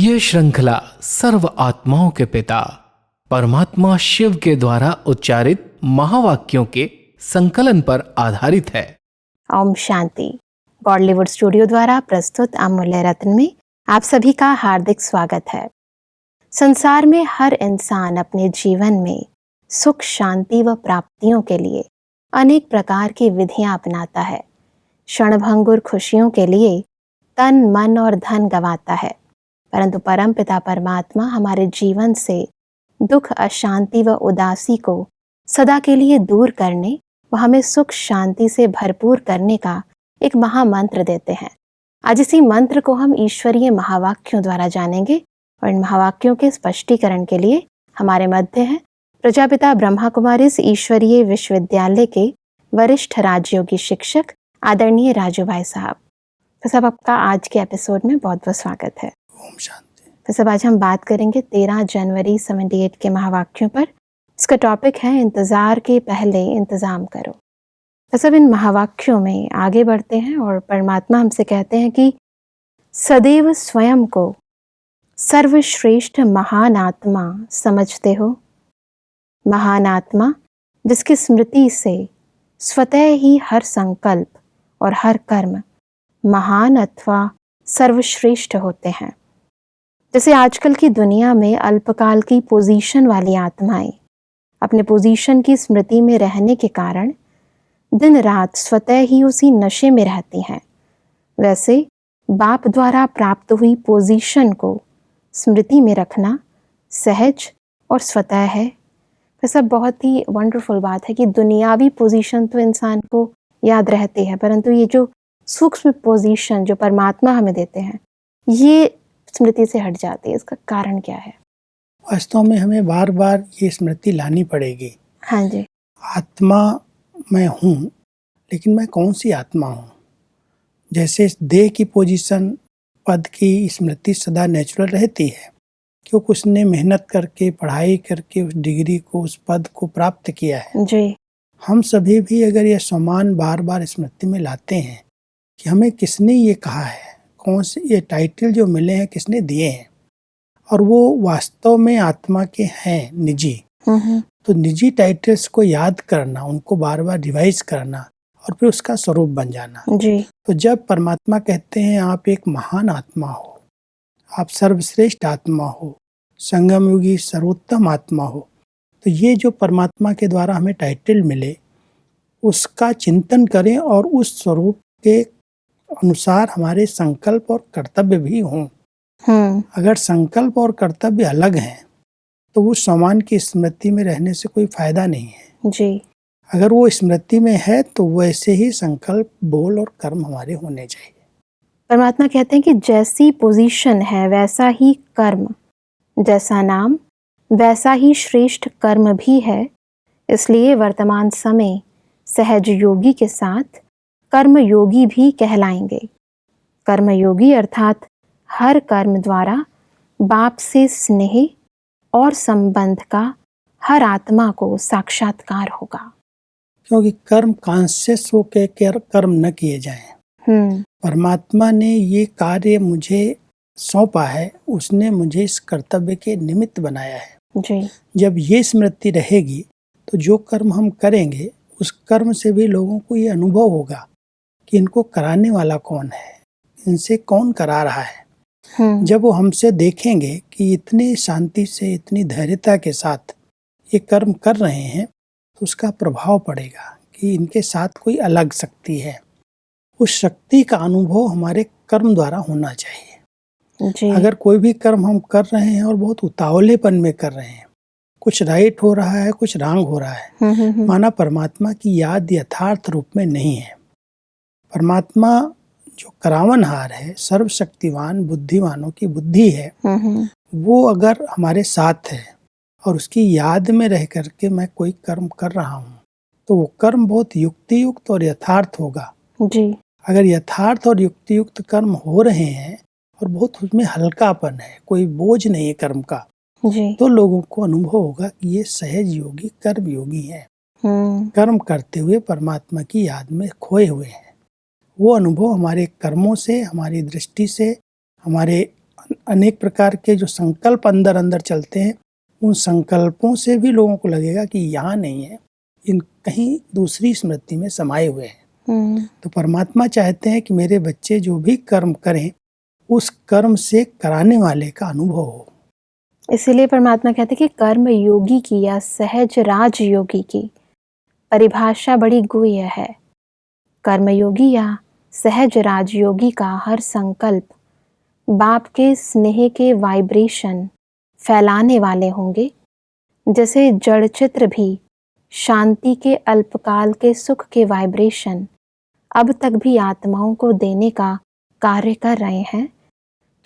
ये श्रृंखला सर्व आत्माओं के पिता परमात्मा शिव के द्वारा उच्चारित महावाक्यों के संकलन पर आधारित है। ओम शांति। गॉडलीवुड स्टूडियो द्वारा प्रस्तुत अमूल्य रत्न में आप सभी का हार्दिक स्वागत है। संसार में हर इंसान अपने जीवन में सुख, शांति व प्राप्तियों के लिए अनेक प्रकार की विधियां अपनाता है। क्षणभंगुर खुशियों के लिए तन, मन और धन गंवाता है, परंतु परम पिता परमात्मा हमारे जीवन से दुख, अशांति व उदासी को सदा के लिए दूर करने व हमें सुख शांति से भरपूर करने का एक महामंत्र देते हैं। आज इसी मंत्र को हम ईश्वरीय महावाक्यों द्वारा जानेंगे और इन महावाक्यों के स्पष्टीकरण के लिए हमारे मध्य हैं प्रजापिता ब्रह्मा कुमारी ईश्वरीय विश्वविद्यालय के वरिष्ठ राजयोगी शिक्षक आदरणीय राजू भाई साहब। तो सब आपका आज के एपिसोड में बहुत बहुत स्वागत है। ओम शांति। तो सब आज हम बात करेंगे 13 जनवरी 78 के महावाक्यों पर। इसका टॉपिक है इंतजार के पहले इंतजाम करो। तो सब इन महावाक्यों में आगे बढ़ते हैं और परमात्मा हमसे कहते हैं कि सदैव स्वयं को सर्वश्रेष्ठ महान आत्मा समझते हो। महान आत्मा जिसकी स्मृति से स्वतः ही हर संकल्प और हर कर्म महान अथवा सर्वश्रेष्ठ होते हैं। जैसे आजकल की दुनिया में अल्पकाल की पोजीशन वाली आत्माएं अपने पोजीशन की स्मृति में रहने के कारण दिन रात स्वतः ही उसी नशे में रहती हैं, वैसे बाप द्वारा प्राप्त हुई पोजीशन को स्मृति में रखना सहज और स्वतः है। वह सब बहुत ही वंडरफुल बात है कि दुनियावी पोजीशन तो इंसान को याद रहती है, परंतु ये जो सूक्ष्म पोजीशन जो परमात्मा हमें देते हैं ये स्मृति से हट जाती है। इसका कारण क्या है? वास्तव में हमें बार बार ये स्मृति लानी पड़ेगी। हाँ जी। आत्मा मैं हूँ, लेकिन मैं कौन सी आत्मा हूँ? जैसे देह की पोजीशन, पद की स्मृति सदा नेचुरल रहती है क्योंकि उसने मेहनत करके पढ़ाई करके उस डिग्री को, उस पद को प्राप्त किया है जी। हम सभी भी अगर ये सम्मान बार बार स्मृति में लाते हैं कि हमें किसने ये कहा है, कौन से ये टाइटल जो मिले हैं किसने दिए हैं, और वो वास्तव में आत्मा के हैं निजी, तो निजी टाइटल्स को याद करना, उनको बार बार रिवाइज करना और फिर उसका स्वरूप बन जाना जी। तो जब परमात्मा कहते हैं आप एक महान आत्मा हो, आप सर्वश्रेष्ठ आत्मा हो, संगम युगी सर्वोत्तम आत्मा हो, तो ये जो परमात्मा के द्वारा हमें टाइटल मिले उसका चिंतन करें और उस स्वरूप के अनुसार हमारे संकल्प और कर्तव्य भी हों। अगर संकल्प और कर्तव्य अलग हैं तो वो सम्मान की स्मृति में रहने से कोई फायदा नहीं है जी। अगर वो स्मृति में है तो वैसे ही संकल्प, बोल और कर्म हमारे होने चाहिए। परमात्मा कहते हैं कि जैसी पोजीशन है वैसा ही कर्म, जैसा नाम वैसा ही श्रेष्ठ कर्म भी है। इसलिए वर्तमान समय सहज योगी के साथ कर्म योगी भी कहलाएंगे। कर्म योगी अर्थात हर कर्म द्वारा बाप से स्नेह और संबंध का हर आत्मा को साक्षात्कार होगा। क्योंकि कर्म कॉन्शियस होकर कर्म न किए जाएं। परमात्मा ने ये कार्य मुझे सौंपा है, उसने मुझे इस कर्तव्य के निमित्त बनाया है जी। जब ये स्मृति रहेगी तो जो कर्म हम करेंगे उस कर्म से भी लोगों को ये अनुभव होगा कि इनको कराने वाला कौन है, इनसे कौन करा रहा है। जब वो हमसे देखेंगे कि इतनी शांति से, इतनी धैर्यता के साथ ये कर्म कर रहे हैं तो उसका प्रभाव पड़ेगा कि इनके साथ कोई अलग शक्ति है। उस शक्ति का अनुभव हमारे कर्म द्वारा होना चाहिए जी। अगर कोई भी कर्म हम कर रहे हैं और बहुत उतावलेपन में कर रहे हैं, कुछ राइट हो रहा है, कुछ रॉन्ग हो रहा है, माना परमात्मा की याद यथार्थ रूप में नहीं है। परमात्मा जो करावनहार है, सर्वशक्तिवान बुद्धिमानों की बुद्धि है, वो अगर हमारे साथ है और उसकी याद में रह करके मैं कोई कर्म कर रहा हूँ तो वो कर्म बहुत युक्ति युक्त और यथार्थ होगा जी। अगर यथार्थ और युक्ति युक्त कर्म हो रहे हैं और बहुत उसमें हल्कापन है, कोई बोझ नहीं है कर्म का जी। तो लोगों को अनुभव होगा कि ये सहज योगी कर्म योगी है, कर्म करते हुए परमात्मा की याद में खोए हुए हैं। वो अनुभव हमारे कर्मों से, हमारी दृष्टि से, हमारे अनेक प्रकार के जो संकल्प अंदर अंदर चलते हैं, उन संकल्पों से भी लोगों को लगेगा कि यहाँ नहीं है, इन कहीं दूसरी स्मृति में समाये हुए हैं। तो परमात्मा चाहते हैं कि मेरे बच्चे जो भी कर्म करें, उस कर्म से कराने वाले का अनुभव हो। इसीलिए परमात्मा कहते हैं कि कर्म योगी की या सहज राज योगी की परिभाषा बड़ी गुह्य है। कर्मयोगी या सहज राजयोगी का हर संकल्प बाप के स्नेह के वाइब्रेशन फैलाने वाले होंगे। जैसे जड़ चित्र भी शांति के अल्पकाल के सुख के वाइब्रेशन अब तक भी आत्माओं को देने का कार्य कर रहे हैं,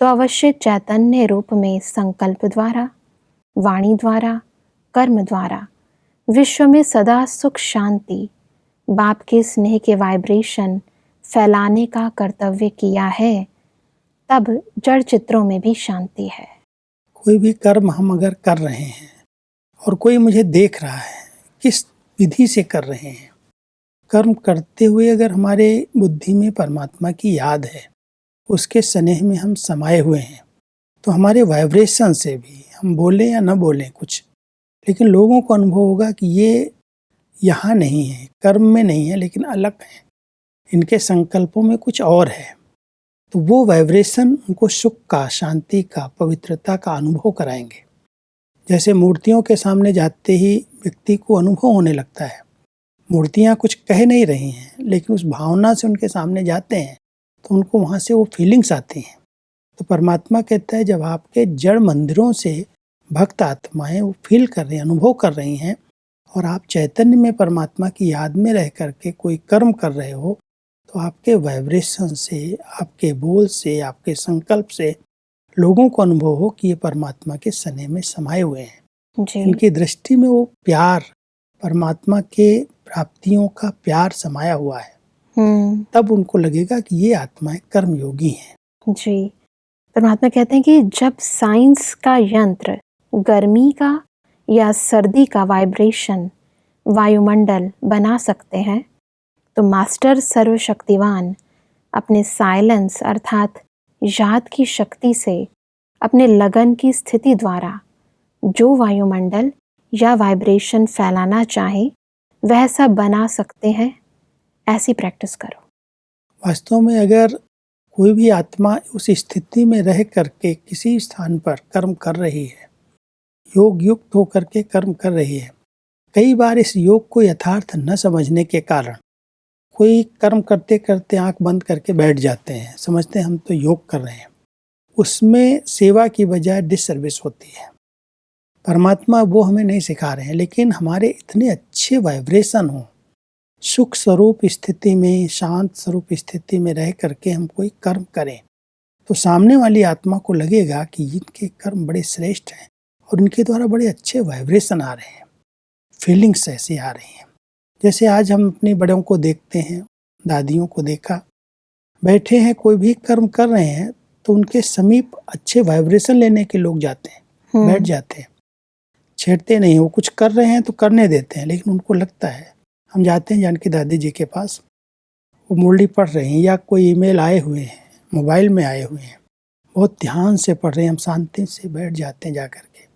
तो अवश्य चैतन्य रूप में संकल्प द्वारा, वाणी द्वारा, कर्म द्वारा विश्व में सदा सुख शांति, बाप के स्नेह के वाइब्रेशन फैलाने का कर्तव्य किया है। तब जड़ चित्रों में भी शांति है। कोई भी कर्म हम अगर कर रहे हैं और कोई मुझे देख रहा है, किस विधि से कर रहे हैं, कर्म करते हुए अगर हमारे बुद्धि में परमात्मा की याद है, उसके स्नेह में हम समाये हुए हैं, तो हमारे वाइब्रेशन से भी हम बोलें या न बोलें कुछ, लेकिन लोगों को अनुभव होगा कि ये यहाँ नहीं है, कर्म में नहीं है, लेकिन अलग है, इनके संकल्पों में कुछ और है। तो वो वाइब्रेशन उनको सुख का, शांति का, पवित्रता का अनुभव कराएंगे। जैसे मूर्तियों के सामने जाते ही व्यक्ति को अनुभव होने लगता है, मूर्तियाँ कुछ कह नहीं रही हैं, लेकिन उस भावना से उनके सामने जाते हैं तो उनको वहाँ से वो फीलिंग्स आती हैं। तो परमात्मा कहता है जब आपके जड़ मंदिरों से भक्त आत्माएं वो फील कर रही हैं, अनुभव कर रही हैं, और आप चैतन्य में परमात्मा की याद में रह करके कोई कर्म कर रहे हो, तो आपके वाइब्रेशन से, आपके बोल से, आपके संकल्प से लोगों को अनुभव हो कि ये परमात्मा के स्नेह में समाये हुए हैं। इनकी दृष्टि में वो प्यार, परमात्मा के प्राप्तियों का प्यार समाया हुआ है। तब उनको लगेगा कि ये आत्माएं कर्मयोगी हैं। जी, परमात्मा कहते हैं कि जब साइंस का यंत्र गर्मी का या सर्दी का वाइब्रेशन वायुमंडल बना सकते हैं, तो मास्टर सर्वशक्तिवान अपने साइलेंस अर्थात याद की शक्ति से अपने लगन की स्थिति द्वारा जो वायुमंडल या वाइब्रेशन फैलाना चाहे वह सब बना सकते हैं। ऐसी प्रैक्टिस करो। वास्तव में अगर कोई भी आत्मा उस स्थिति में रह करके किसी स्थान पर कर्म कर रही है, योग युक्त होकर के कर्म कर रही है, कई बार इस योग को यथार्थ न समझने के कारण कोई कर्म करते करते आंख बंद करके बैठ जाते हैं, समझते हैं हम तो योग कर रहे हैं, उसमें सेवा की बजाय डिससर्विस होती है। परमात्मा वो हमें नहीं सिखा रहे हैं, लेकिन हमारे इतने अच्छे वाइब्रेशन हो, सुख स्वरूप स्थिति में, शांत स्वरूप स्थिति में रह करके हम कोई कर्म करें, तो सामने वाली आत्मा को लगेगा कि इनके कर्म बड़े श्रेष्ठ हैं और इनके द्वारा बड़े अच्छे वाइब्रेशन आ रहे हैं, फीलिंग्स ऐसी आ रही हैं। जैसे आज हम अपने बड़ों को देखते हैं, दादियों को देखा, बैठे हैं, कोई भी कर्म कर रहे हैं तो उनके समीप अच्छे वाइब्रेशन लेने के लोग जाते हैं, बैठ जाते हैं, छेड़ते नहीं। वो कुछ कर रहे हैं तो करने देते हैं, लेकिन उनको लगता है, हम जाते हैं जानकी दादी जी के पास, वो मुरली पढ़ रहे हैं या कोई ईमेल आए हुए हैं, मोबाइल में आए हुए हैं, बहुत ध्यान से पढ़ रहे हैं, हम शांति से बैठ जाते हैं जा कर के,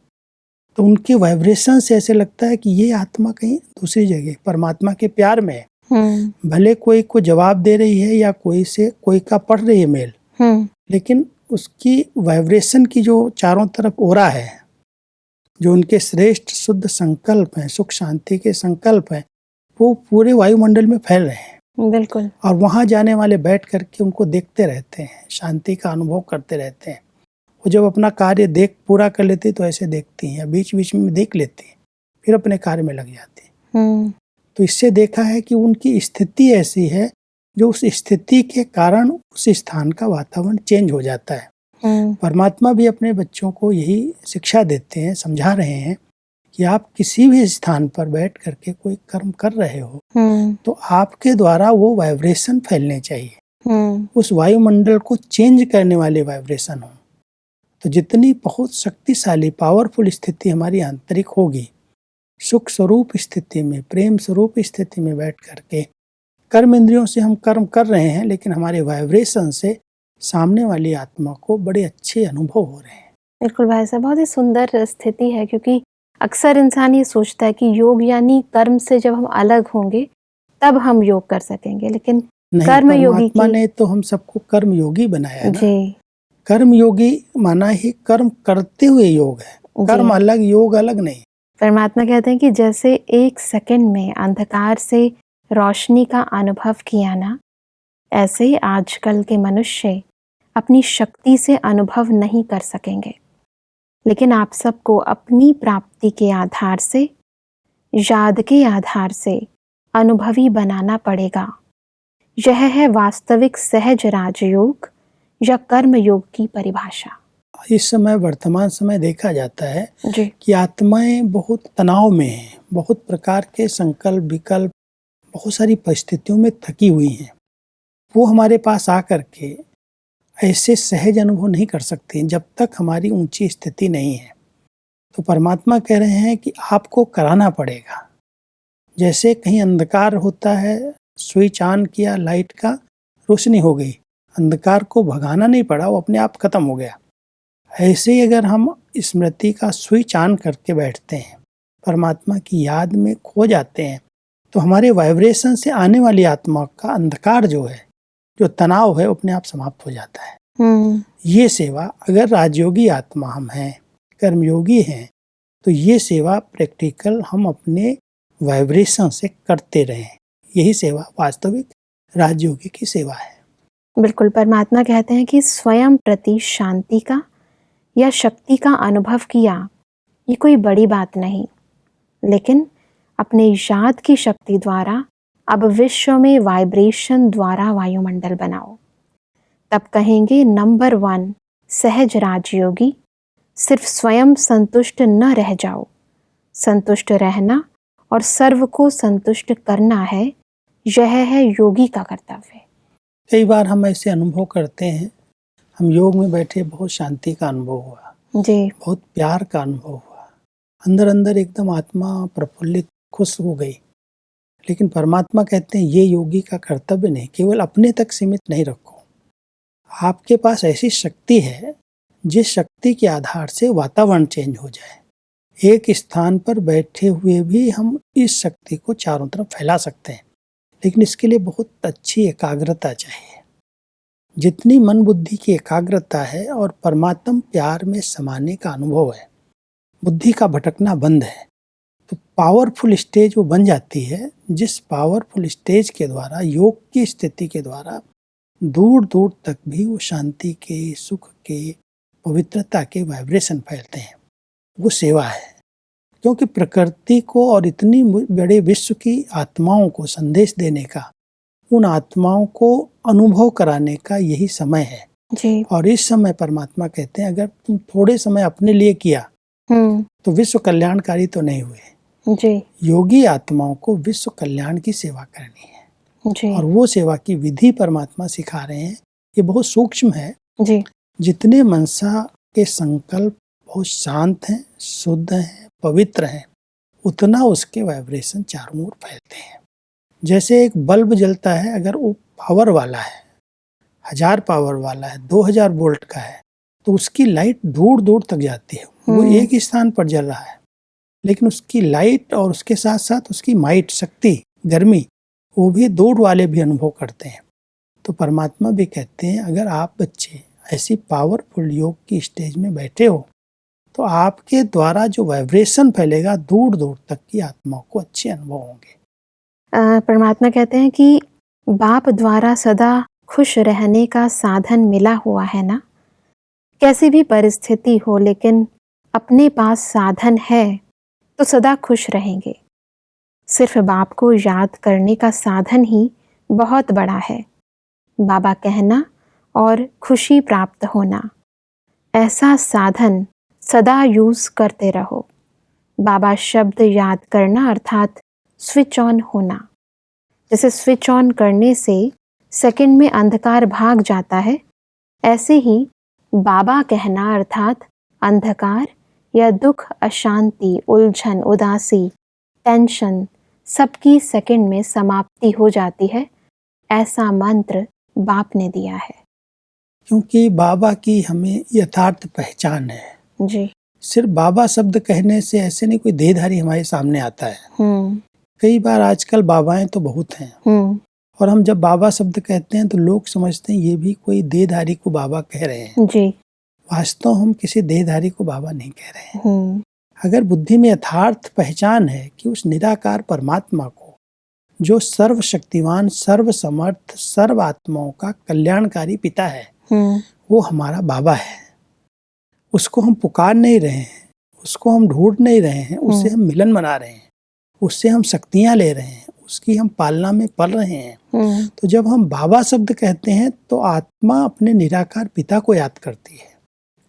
तो उनके वाइब्रेशन से ऐसे लगता है कि ये आत्मा कहीं दूसरी जगह परमात्मा के प्यार में है। भले कोई को जवाब दे रही है या कोई का पढ़ रही है मेल, लेकिन उसकी वाइब्रेशन की जो चारों तरफ ओरा है, जो उनके श्रेष्ठ शुद्ध संकल्प हैं, सुख शांति के संकल्प हैं, वो पूरे वायुमंडल में फैल रहे हैं। बिल्कुल। और वहाँ जाने वाले बैठ करके उनको देखते रहते हैं, शांति का अनुभव करते रहते हैं। वो जब अपना कार्य पूरा कर लेती तो ऐसे देखती हैं, बीच बीच में देख लेती हैं, फिर अपने कार्य में लग जाती हैं। तो इससे देखा है कि उनकी स्थिति ऐसी है जो उस स्थिति के कारण उस स्थान का वातावरण चेंज हो जाता है। परमात्मा भी अपने बच्चों को यही शिक्षा देते हैं, समझा रहे हैं कि आप किसी भी स्थान पर बैठ करके कोई कर्म कर रहे हो तो आपके द्वारा वो वाइब्रेशन फैलने चाहिए, उस वायुमंडल को चेंज करने वाले वाइब्रेशन हो। तो जितनी बहुत शक्तिशाली पावरफुल स्थिति हमारी आंतरिक होगी, सुख स्वरूप स्थिति में, प्रेम स्वरूप स्थिति में बैठ करके कर्म इंद्रियों से हम कर्म कर रहे हैं, लेकिन हमारे वाइब्रेशन से सामने वाली आत्मा को बड़े अच्छे अनुभव हो रहे हैं। बिल्कुल भाई साहब, बहुत ही सुंदर स्थिति है, क्योंकि अक्सर इंसान ये सोचता है कि योग यानी कर्म से जब हम अलग होंगे तब हम योग कर सकेंगे, लेकिन नहीं, कर्म योगी परमात्मा की ने तो हम सबको कर्म योगी बनाया है ना। जी कर्म योगी माना ही कर्म करते हुए योग है, कर्म जी अलग योग अलग नहीं। परमात्मा कहते हैं कि जैसे एक सेकंड में अंधकार से रोशनी का अनुभव किया ना, ऐसे ही आजकल के मनुष्य अपनी शक्ति से अनुभव नहीं कर सकेंगे, लेकिन आप सबको अपनी प्राप्ति के आधार से, याद के आधार से अनुभवी बनाना पड़ेगा। यह है वास्तविक सहज राजयोग या कर्म योग की परिभाषा। इस समय वर्तमान समय देखा जाता है जी कि आत्माएं बहुत तनाव में हैं, बहुत प्रकार के संकल्प विकल्प, बहुत सारी परिस्थितियों में थकी हुई हैं। वो हमारे पास आकर के ऐसे सहज अनुभव नहीं कर सकती जब तक हमारी ऊंची स्थिति नहीं है। तो परमात्मा कह रहे हैं कि आपको कराना पड़ेगा। जैसे कहीं अंधकार होता है, स्विच ऑन किया लाइट का, रोशनी हो गई, अंधकार को भगाना नहीं पड़ा, वो अपने आप खत्म हो गया। ऐसे ही अगर हम स्मृति का स्विच ऑन करके बैठते हैं, परमात्मा की याद में खो जाते हैं, तो हमारे वाइब्रेशन से आने वाली आत्मा का अंधकार जो है, जो तनाव है, अपने आप समाप्त हो जाता है। ये सेवा, अगर राजयोगी आत्मा हम हैं, कर्मयोगी हैं, तो ये सेवा प्रैक्टिकल हम अपने वाइब्रेशन से करते रहें। यही सेवा वास्तविक राजयोगी की सेवा है। बिल्कुल, परमात्मा कहते हैं कि स्वयं प्रति शांति का या शक्ति का अनुभव किया, ये कोई बड़ी बात नहीं, लेकिन अपने याद की शक्ति द्वारा अब विश्व में वाइब्रेशन द्वारा वायुमंडल बनाओ। तब कहेंगे नंबर 1 सहज राजयोगी, सिर्फ स्वयं संतुष्ट न रह जाओ, संतुष्ट रहना और सर्व को संतुष्ट करना है, यह है योगी का कर्तव्य। कई बार हम ऐसे अनुभव करते हैं, हम योग में बैठे, बहुत शांति का अनुभव हुआ जी बहुत प्यार का अनुभव हुआ, अंदर अंदर एकदम आत्मा प्रफुल्लित खुश हो गई। लेकिन परमात्मा कहते हैं ये योगी का कर्तव्य नहीं, केवल अपने तक सीमित नहीं रखो। आपके पास ऐसी शक्ति है जिस शक्ति के आधार से वातावरण चेंज हो जाए। एक स्थान पर बैठे हुए भी हम इस शक्ति को चारों तरफ फैला सकते हैं, लेकिन इसके लिए बहुत अच्छी एकाग्रता चाहिए। जितनी मन बुद्धि की एकाग्रता है और परमात्म प्यार में समाने का अनुभव है, बुद्धि का भटकना बंद है, तो पावरफुल स्टेज वो बन जाती है, जिस पावरफुल स्टेज के द्वारा, योग की स्थिति के द्वारा दूर दूर तक भी वो शांति के, सुख के, पवित्रता के वाइब्रेशन फैलते हैं। वो सेवा है, क्योंकि प्रकृति को और इतनी बड़े विश्व की आत्माओं को संदेश देने का, उन आत्माओं को अनुभव कराने का यही समय है जी और इस समय परमात्मा कहते हैं अगर तुम थोड़े समय अपने लिए किया तो विश्व कल्याणकारी तो नहीं हुए। जी योगी आत्माओं को विश्व कल्याण की सेवा करनी है जी और वो सेवा की विधि परमात्मा सिखा रहे हैं। ये बहुत सूक्ष्म है। जी जितने मनसा के संकल्प बहुत शांत हैं, शुद्ध हैं, पवित्र हैं, उतना उसके वाइब्रेशन चारों ओर फैलते हैं। जैसे एक बल्ब जलता है, अगर वो पावर वाला है, 1000 पावर वाला है, 2000 वोल्ट का है, तो उसकी लाइट दूर दूर तक जाती है। वो एक ही स्थान पर जल रहा है, लेकिन उसकी लाइट और उसके साथ साथ उसकी माइट, शक्ति, गर्मी, वो भी दूर वाले भी अनुभव करते हैं। तो परमात्मा भी कहते हैं अगर आप बच्चे ऐसी पावरफुल योग की स्टेज में बैठे हो, तो आपके द्वारा जो वाइब्रेशन फैलेगा, दूर दूर तक की आत्माओं को अच्छे अनुभव होंगे। परमात्मा कहते हैं कि बाप द्वारा सदा खुश रहने का साधन मिला हुआ है ना। कैसी भी परिस्थिति हो, लेकिन अपने पास साधन है तो सदा खुश रहेंगे। सिर्फ बाप को याद करने का साधन ही बहुत बड़ा है। बाबा कहना और खुशी प्राप्त होना, ऐसा साधन सदा यूज करते रहो। बाबा शब्द याद करना अर्थात स्विच ऑन होना। जैसे स्विच ऑन करने से सेकंड में अंधकार भाग जाता है, ऐसे ही बाबा कहना अर्थात अंधकार या दुख, अशांति, उलझन, उदासी, टेंशन सबकी सेकंड में समाप्ति हो जाती है। ऐसा मंत्र बाप ने दिया है। क्योंकि बाबा की हमें यथार्थ पहचान है। जी। सिर्फ बाबा शब्द कहने से ऐसे नहीं कोई देहधारी हमारे सामने आता है। कई बार आजकल बाबाएं तो बहुत हैं, और हम जब बाबा शब्द कहते हैं तो लोग समझते हैं ये भी कोई देहधारी को बाबा कह रहे हैं। जी। वास्तव हम किसी देहधारी को बाबा नहीं कह रहे हैं। अगर बुद्धि में यथार्थ पहचान है कि उस निराकार परमात्मा को, जो सर्वशक्तिवान, सर्वसमर्थ, सर्व आत्माओं का कल्याणकारी पिता है, वो हमारा बाबा है, उसको हम पुकार नहीं रहे हैं, उसको हम ढूंढ नहीं रहे हैं, उससे हम मिलन मना रहे हैं, उससे हम शक्तियां ले रहे हैं, उसकी हम पालना में पल रहे हैं। तो जब हम बाबा शब्द कहते हैं तो आत्मा अपने निराकार पिता को याद करती है,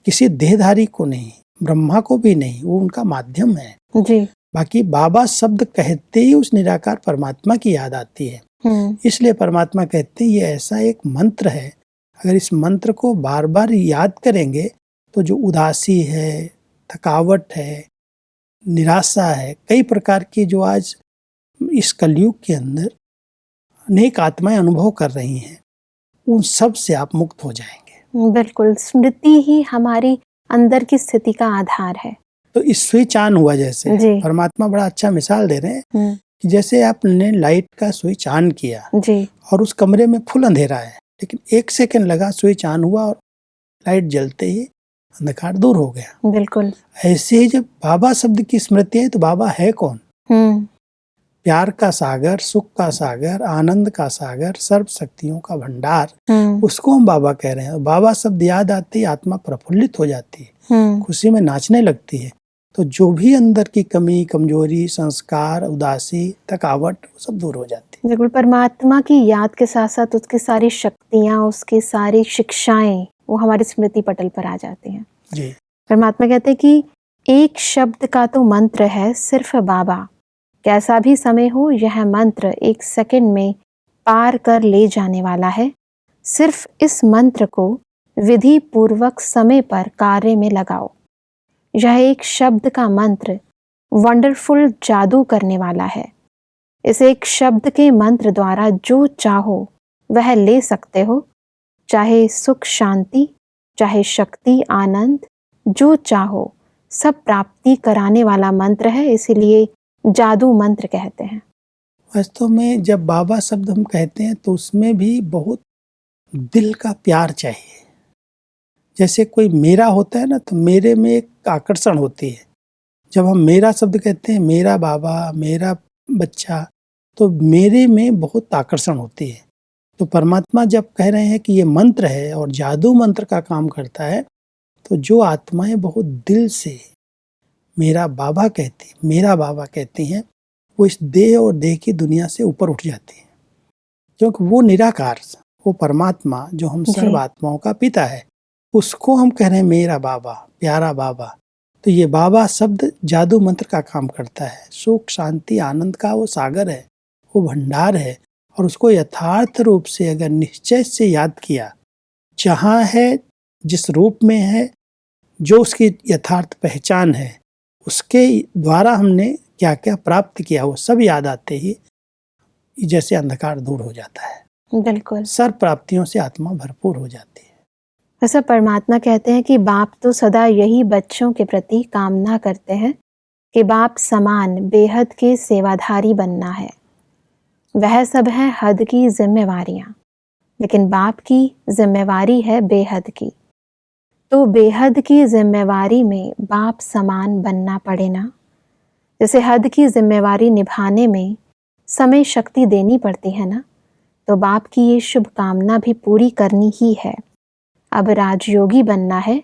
किसी देहधारी को नहीं, ब्रह्मा को भी नहीं, वो उनका माध्यम है। जी। बाकी बाबा शब्द कहते ही उस निराकार परमात्मा की याद आती है। इसलिए परमात्मा कहते हैं ये ऐसा एक मंत्र है, अगर इस मंत्र को बार बार याद करेंगे तो जो उदासी है, थकावट है, निराशा है, कई प्रकार की जो आज इस कलयुग के अंदर अनेक आत्माएं अनुभव कर रही हैं, उन सब से आप मुक्त हो जाएंगे। बिल्कुल, स्मृति ही हमारी अंदर की स्थिति का आधार है। तो इस स्विच ऑन हुआ, जैसे परमात्मा बड़ा अच्छा मिसाल दे रहे हैं कि जैसे आपने लाइट का स्विच ऑन किया जी। और उस कमरे में फुल अंधेरा है, लेकिन 1 सेकंड लगा, स्विच ऑन हुआ और लाइट जलते ही अंधकार दूर हो गया। बिल्कुल। ऐसे ही जब बाबा शब्द की स्मृति है तो बाबा है कौन? प्यार का सागर, सुख का सागर, आनंद का सागर, सर्व शक्तियों का भंडार, उसको हम बाबा कह रहे हैं। बाबा शब्द याद आते ही आत्मा प्रफुल्लित हो जाती है, खुशी में नाचने लगती है। तो जो भी अंदर की कमी, कमजोरी, संस्कार, उदासी, थकावट, वो सब दूर हो जाती है। बिल्कुल, परमात्मा की याद के साथ साथ उसकी सारी शक्तियाँ, उसकी सारी शिक्षाएं, वो हमारी स्मृति पटल पर आ जाती हैं। जी। परमात्मा कहते हैं कि एक शब्द का तो मंत्र है सिर्फ बाबा, कैसा भी समय हो यह मंत्र 1 सेकंड में पार कर ले जाने वाला है। सिर्फ इस मंत्र को विधि पूर्वक समय पर कार्य में लगाओ। यह एक शब्द का मंत्र वंडरफुल जादू करने वाला है। इस एक शब्द के मंत्र द्वारा जो चाहो वह ले सकते हो, चाहे सुख शांति, चाहे शक्ति आनंद, जो चाहो सब प्राप्ति कराने वाला मंत्र है, इसीलिए जादू मंत्र कहते हैं। वास्तव में जब बाबा शब्द हम कहते हैं तो उसमें भी बहुत दिल का प्यार चाहिए। जैसे कोई मेरा होता है ना, तो मेरे में एक आकर्षण होती है। जब हम मेरा शब्द कहते हैं, मेरा बाबा, मेरा बच्चा, तो मेरे में बहुत आकर्षण होती है। तो परमात्मा जब कह रहे हैं कि ये मंत्र है और जादू मंत्र का काम करता है, तो जो आत्माएं बहुत दिल से मेरा बाबा कहती हैं, वो इस देह और देह की दुनिया से ऊपर उठ जाती हैं, क्योंकि वो निराकार, वो परमात्मा जो हम सर्व आत्माओं का पिता है, उसको हम कह रहे हैं मेरा बाबा, प्यारा बाबा। तो ये बाबा शब्द जादू मंत्र का काम करता है। सुख शांति आनंद का वो सागर है, वो भंडार है, और उसको यथार्थ रूप से अगर निश्चय से याद किया, जहाँ है, जिस रूप में है, जो उसकी यथार्थ पहचान है, उसके द्वारा हमने क्या क्या प्राप्त किया, वो सब याद आते ही जैसे अंधकार दूर हो जाता है। बिल्कुल, सर्व प्राप्तियों से आत्मा भरपूर हो जाती है। ऐसा परमात्मा कहते हैं कि बाप तो सदा यही बच्चों के प्रति कामना करते हैं कि बाप समान बेहद के सेवाधारी बनना है। वह सब है हद की जिम्मेवारियां, लेकिन बाप की जिम्मेवारी है बेहद की। तो बेहद की जिम्मेवारी में बाप समान बनना पड़े ना। जैसे हद की जिम्मेवारी निभाने में समय शक्ति देनी पड़ती है ना, तो बाप की ये शुभ कामना भी पूरी करनी ही है। अब राजयोगी बनना है,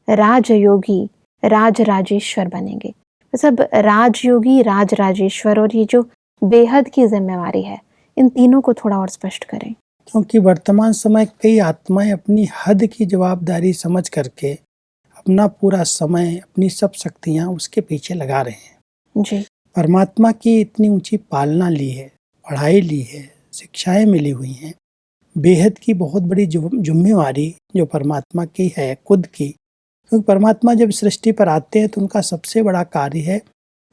राजयोगी राज राजेश्वर बनेंगे। सब राजयोगी राज राजेश्वर और ये जो बेहद की जिम्मेवारी है, इन तीनों को थोड़ा और स्पष्ट करें। क्योंकि वर्तमान समय कई आत्माएं अपनी हद की जवाबदारी समझ करके अपना पूरा समय, अपनी सब शक्तियां उसके पीछे लगा रहे हैं। जी। परमात्मा की इतनी ऊंची पालना ली है, पढ़ाई ली है, शिक्षाएं मिली हुई हैं, बेहद की बहुत बड़ी जिम्मेवारी जो परमात्मा की है खुद की। क्योंकि परमात्मा जब सृष्टि पर आते हैं तो उनका सबसे बड़ा कार्य है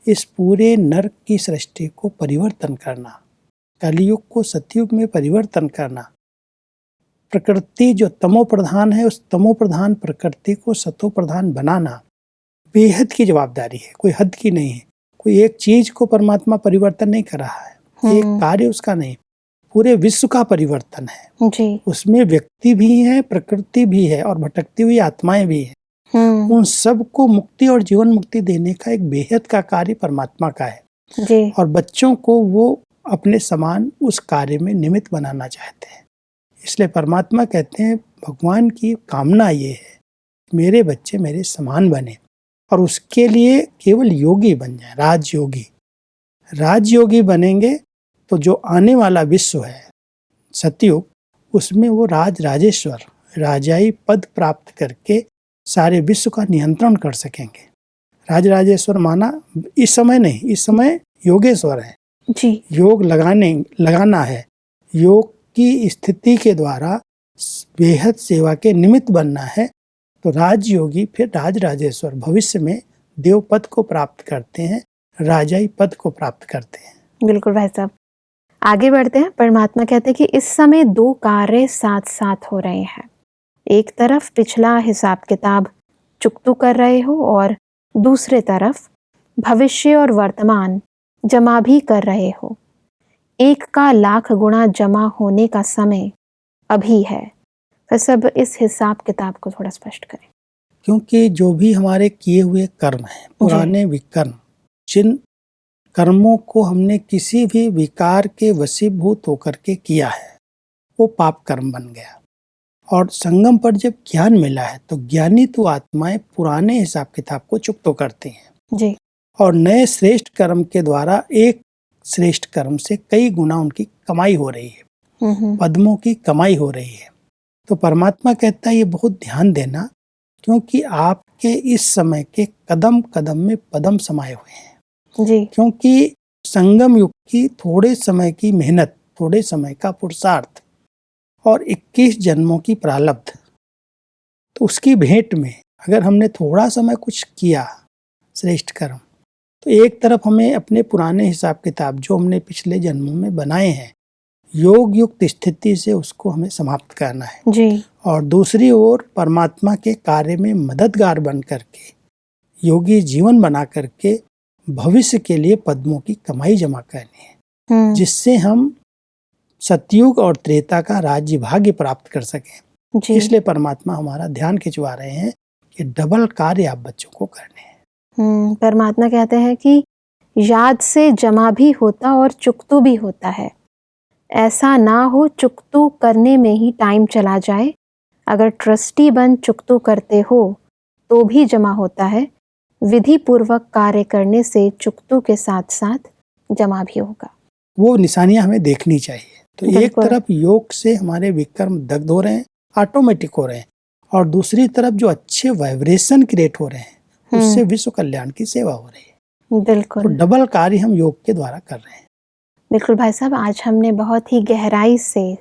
इस पूरे नरक की सृष्टि को परिवर्तन करना, कलयुग को सतयुग में परिवर्तन करना। प्रकृति जो तमो प्रधान है, उस तमो प्रधान प्रकृति को सतो प्रधान बनाना बेहद की जवाबदारी है, कोई हद की नहीं है। कोई एक चीज को परमात्मा परिवर्तन नहीं कर रहा है, एक कार्य उसका नहीं, पूरे विश्व का परिवर्तन है जी। उसमें व्यक्ति भी है, प्रकृति भी है और भटकती हुई आत्माएं भी है। उन सबको मुक्ति और जीवन मुक्ति देने का एक बेहद का कार्य परमात्मा का है जी। और बच्चों को वो अपने समान उस कार्य में निमित्त बनाना चाहते हैं। इसलिए परमात्मा कहते हैं, भगवान की कामना ये है मेरे बच्चे मेरे समान बने और उसके लिए केवल योगी बन जाए, राजयोगी। राजयोगी बनेंगे तो जो आने वाला विश्व है सतयुग, उसमें वो राजेश्वर राजाई पद प्राप्त करके सारे विश्व का नियंत्रण कर सकेंगे। राजेश्वर माना इस समय नहीं, इस समय योगेश्वर है जी। योग लगाना है, योग की स्थिति के द्वारा बेहद सेवा के निमित्त बनना है। तो राजयोगी फिर राजेश्वर भविष्य में देव पद को प्राप्त करते हैं, राजाई पद को प्राप्त करते हैं। बिल्कुल भाई साहब, आगे बढ़ते हैं। परमात्मा कहते हैं कि इस समय दो कार्य साथ साथ हो रहे हैं। एक तरफ पिछला हिसाब किताब चुकतू कर रहे हो और दूसरे तरफ भविष्य और वर्तमान जमा भी कर रहे हो। एक का लाख गुना जमा होने का समय अभी है। तो सब इस हिसाब किताब को थोड़ा स्पष्ट करें। क्योंकि जो भी हमारे किए हुए कर्म हैं, पुराने विकर्म, जिन कर्मों को हमने किसी भी विकार के वशीभूत होकर के किया है, वो पाप कर्म बन गया। और संगम पर जब ज्ञान मिला है तो ज्ञानी तो आत्माएं पुराने हिसाब किताब को चुक तो करती हैं जी। और नए श्रेष्ठ कर्म के द्वारा एक श्रेष्ठ कर्म से कई गुना उनकी कमाई हो रही है, पद्मों की कमाई हो रही है। तो परमात्मा कहता है ये बहुत ध्यान देना, क्योंकि आपके इस समय के कदम कदम में पदम समाये हुए हैं जी। क्योंकि संगम युग की थोड़े समय की मेहनत, थोड़े समय का पुरुषार्थ और 21 जन्मों की प्रारब्ध, तो उसकी भेंट में अगर हमने थोड़ा समय कुछ किया श्रेष्ठ कर्म, तो एक तरफ हमें अपने पुराने हिसाब किताब जो हमने पिछले जन्मों में बनाए हैं योग युक्त स्थिति से उसको हमें समाप्त करना है जी। और दूसरी ओर परमात्मा के कार्य में मददगार बन करके योगी जीवन बना करके भविष्य के लिए पद्मों की कमाई जमा करनी है, जिससे हम सतयुग और त्रेता का राज्य भाग्य प्राप्त कर सकें। इसलिए परमात्मा हमारा ध्यान खिंचवा रहे हैं कि डबल कार्य आप बच्चों को करने हैं। परमात्मा कहते हैं कि याद से जमा भी होता और चुकतू भी होता है। ऐसा ना हो चुकतू करने में ही टाइम चला जाए। अगर ट्रस्टी बन चुकतू करते हो तो भी जमा होता है। विधि पूर्वक कार्य करने से चुकतू के साथ साथ जमा भी होगा। वो निशानियां हमें देखनी चाहिए। तो एक तरफ योग से हमारे विकर्म दग्ध हो रहे हैं, ऑटोमेटिक हो रहे हैं, और दूसरी तरफ जो अच्छे वाइब्रेशन क्रिएट हो रहे हैं उससे विश्व कल्याण की सेवा हो रही है। बिल्कुल। तो डबल कार्य हम योग के द्वारा कर रहे हैं। बिल्कुल भाई साहब, आज हमने बहुत ही गहराई से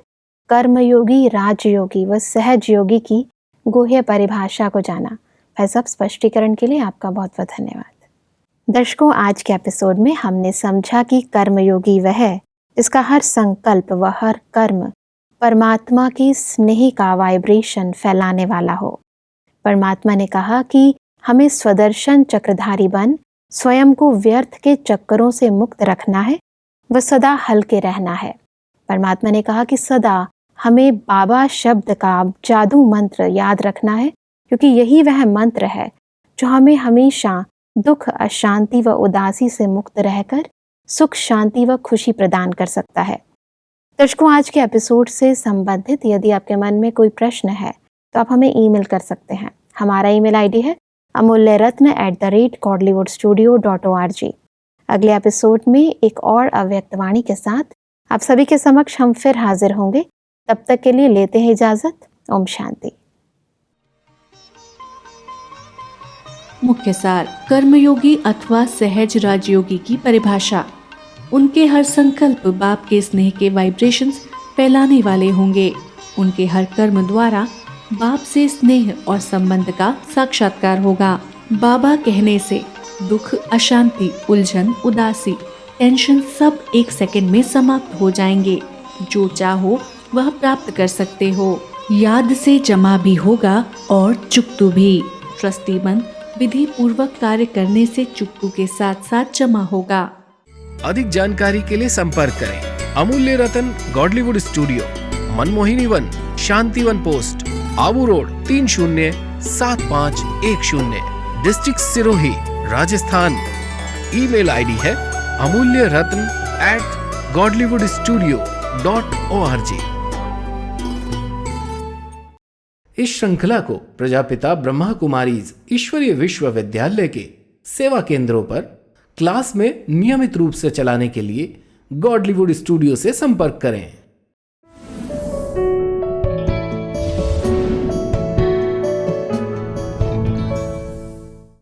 कर्मयोगी, राजयोगी व सहज योगी की गुह्य परिभाषा को जाना। भाई साहब, स्पष्टीकरण के लिए आपका बहुत बहुत धन्यवाद। दर्शकों, आज के एपिसोड में हमने समझा कि कर्मयोगी वह है जिसका हर संकल्प व हर कर्म परमात्मा की स्नेह का वाइब्रेशन फैलाने वाला हो। परमात्मा ने कहा कि हमें स्वदर्शन चक्रधारी बन स्वयं को व्यर्थ के चक्करों से मुक्त रखना है व सदा हल्के रहना है। परमात्मा ने कहा कि सदा हमें बाबा शब्द का जादू मंत्र याद रखना है, क्योंकि यही वह मंत्र है जो हमें हमेशा दुख, अशांति व उदासी से मुक्त रहकर सुख, शांति व खुशी प्रदान कर सकता है। दर्शकों, आज के एपिसोड से संबंधित यदि आपके मन में कोई प्रश्न है तो आप हमें ईमेल कर सकते हैं। हमारा ईमेल आईडी है amulyaratna@collywoodstudio.org। अगले एपिसोड में एक और अव्यक्त वाणी के साथ आप सभी के समक्ष हम फिर हाजिर होंगे। तब तक के लिए लेते हैं इजाजत। ओम शांति। मुख्य सार: कर्मयोगी अथवा सहज राजयोगी की परिभाषा। उनके हर संकल्प बाप के स्नेह के वाइब्रेशंस फैलाने वाले होंगे। उनके हर कर्म द्वारा बाप से स्नेह और संबंध का साक्षात्कार होगा। बाबा कहने से दुख, अशांति, उलझन, उदासी, टेंशन सब 1 सेकंड में समाप्त हो जाएंगे। जो चाहो वह प्राप्त कर सकते हो। याद से जमा भी होगा और चुकतू भी। ट्रस्टी बंद विधि पूर्वक कार्य करने से चुकतू के साथ साथ जमा होगा। अधिक जानकारी के लिए संपर्क करें Amulya Ratan Godlywood studio, Manmohini Van, Shantivan post, Abu Road 307510, district Sirohi, Rajasthan. Email ID है amulyaratn@godlywoodstudio.org। इस श्रृंखला को प्रजापिता ब्रह्मा कुमारीज ईश्वरीय विश्वविद्यालय के सेवा केंद्रों पर क्लास में नियमित रूप से चलाने के लिए गॉडलीवुड स्टूडियो से संपर्क करें।